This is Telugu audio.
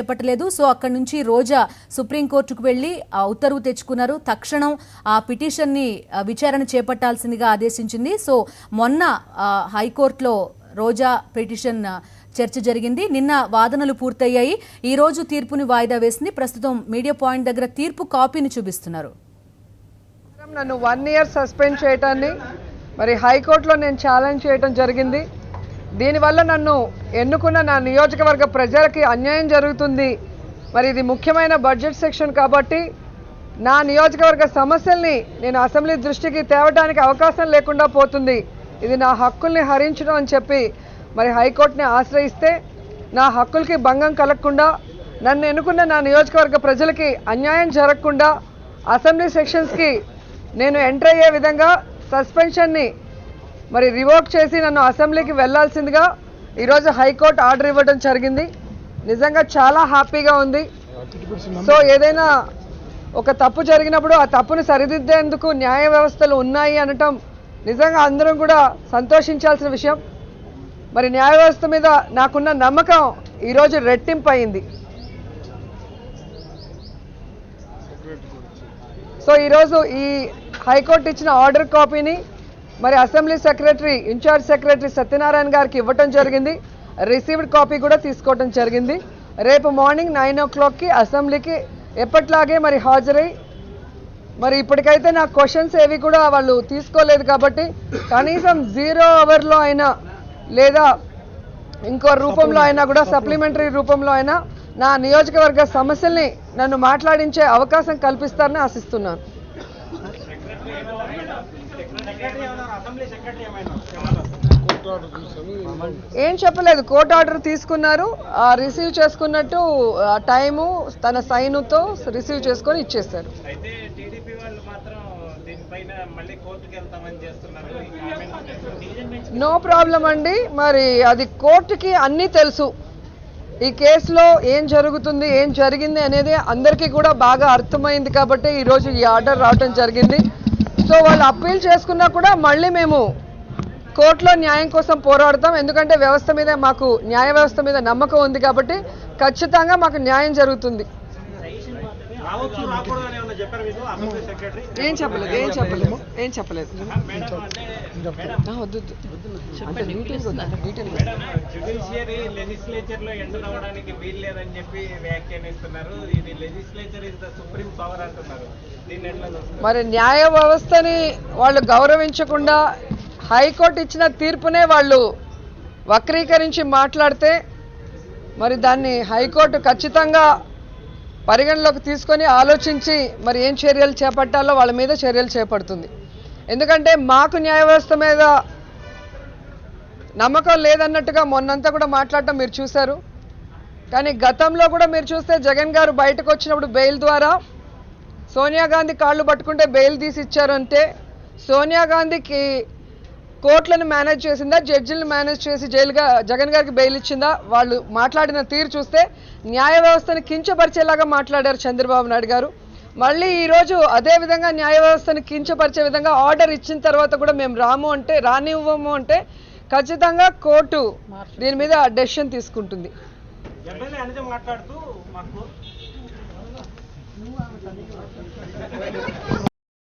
చేపట్టలేదు. సో అక్కడి నుంచి రోజా సుప్రీంకోర్టుకు వెళ్లి ఉత్తర్వు తెచ్చుకున్నారు. తక్షణం ఆ పిటిషన్ని విచారణ చేపట్టాల్సిందిగా ఆదేశించింది. సో మొన్న హైకోర్టులో రోజా పిటిషన్ చర్చ జరిగింది. నిన్న వాదనలు పూర్తయ్యాయి. ఈ రోజు తీర్పుని వాయిదా వేసింది. ప్రస్తుతం మీడియా పాయింట్ దగ్గర తీర్పు కాపీని చూపిస్తున్నారు. నన్ను 1 year సస్పెండ్ చేయటాన్ని మరి హైకోర్టులో నేను ఛాలెంజ్ చేయడం జరిగింది. దీనివల్ల నన్ను ఎన్నుకున్న నా నియోజకవర్గ ప్రజలకి అన్యాయం జరుగుతుంది. మరి ఇది ముఖ్యమైన బడ్జెట్ సెక్షన్ కాబట్టి నా నియోజకవర్గ సమస్యల్ని నేను అసెంబ్లీ దృష్టికి తేవడానికి అవకాశం లేకుండా పోతుంది. ఇది నా హక్కుల్ని హరించడం అని చెప్పి మరి హైకోర్టుని ఆశ్రయిస్తే నా హక్కులకి భంగం కలగకుండా నన్ను ఎన్నుకున్న నా నియోజకవర్గ ప్రజలకి అన్యాయం జరగకుండా అసెంబ్లీ సెక్షన్స్కి నేను ఎంటర్ అయ్యే విధంగా సస్పెన్షన్ని మరి రివోక్ చేసి నన్ను అసెంబ్లీకి వెళ్లాల్సిందిగా ఈరోజు హైకోర్టు ఆర్డర్ ఇవ్వడం జరిగింది. నిజంగా చాలా హ్యాపీగా ఉంది. సో ఏదైనా ఒక తప్పు జరిగినప్పుడు ఆ తప్పును సరిదిద్దేందుకు న్యాయ వ్యవస్థలు ఉన్నాయి అనటం నిజంగా అందరం కూడా సంతోషించాల్సిన విషయం. మరి న్యాయ వ్యవస్థ మీద నాకున్న నమ్మకం ఈరోజు రెట్టింపు అయింది. సో ఈరోజు ఈ హైకోర్టు ఇచ్చిన ఆర్డర్ కాపీని మరి assembly secretary incharge secretary Satyanarayana గారికి ఇవ్వటం జరిగింది. రిసీవ్డ్ కాపీ కూడా తీసుకోవడం జరిగింది. రేపు మార్నింగ్ 9 o'clockకి అసెంబ్లీకి ఎప్పట్లాగే మరి హాజరై మరి ఇప్పటికైతే నా క్వశ్చన్స్ ఏవి కూడా వాళ్ళు తీసుకోలేదు కాబట్టి కనీసం 0 hourలో అయినా లేదా ఇంకో రూపంలో అయినా కూడా సప్లిమెంటరీ రూపంలో అయినా నా నియోజకవర్గ సమస్యల్ని నన్ను మాట్లాడించే అవకాశం కల్పిస్తారని ఆశిస్తున్నాను. ఏం చెప్పలేదు. కోర్టు ఆర్డర్ తీసుకున్నారు, రిసీవ్ చేసుకున్నట్టు టైము తన సైనుతో రిసీవ్ చేసుకొని ఇచ్చేస్తారు. నో ప్రాబ్లం అండి. మరి అది కోర్టుకి అన్నీ తెలుసు. ఈ కేసులో ఏం జరుగుతుంది ఏం జరిగింది అనేది అందరికీ కూడా బాగా అర్థమైంది కాబట్టి ఈరోజు ఈ ఆర్డర్ రావడం జరిగింది. సో వాళ్ళు అప్పీల్ చేసుకున్నా కూడా మళ్ళీ మేము కోర్టులో న్యాయం కోసం పోరాడతాం. ఎందుకంటే వ్యవస్థ మీద మాకు న్యాయ వ్యవస్థ మీద నమ్మకం ఉంది కాబట్టి ఖచ్చితంగా మాకు న్యాయం జరుగుతుంది. ఏం చెప్పలేదు మరి న్యాయ వ్యవస్థని వాళ్ళు గౌరవించకుండా హైకోర్టు ఇచ్చిన తీర్పునే వాళ్ళు వక్రీకరించి మాట్లాడితే మరి దాన్ని హైకోర్టు ఖచ్చితంగా పరిగణలోకి తీసుకొని ఆలోచించి మరి ఏం చర్యలు చేపట్టాలో వాళ్ళ మీద చర్యలు చేపడుతుంది. ఎందుకంటే మాకు న్యాయ వ్యవస్థ మీద నమ్మకం లేదన్నట్టుగా మొన్నంతా కూడా మాట్లాడటం మీరు చూశారు. కానీ గతంలో కూడా మీరు చూస్తే జగన్ గారు బయటకు వచ్చినప్పుడు బెయిల్ ద్వారా సోనియా గాంధీ కాళ్ళు పట్టుకుంటే బెయిల్ తీసి ఇచ్చారంటే సోనియా గాంధీకి కోర్టులను మేనేజ్ చేసిందా, జడ్జిలను మేనేజ్ చేసి జైలుగా జగన్ గారికి బెయిల్ ఇచ్చిందా? వాళ్ళు మాట్లాడిన తీరు చూస్తే న్యాయ వ్యవస్థను కించపరిచేలాగా మాట్లాడారు చంద్రబాబు నాయుడు గారు. మళ్ళీ ఈరోజు అదే విధంగా న్యాయ వ్యవస్థను కించపరిచే విధంగా ఆర్డర్ ఇచ్చిన తర్వాత కూడా మేము రానివ్వము అంటే ఖచ్చితంగా కోర్టు దీని మీద డెసిషన్ తీసుకుంటుంది.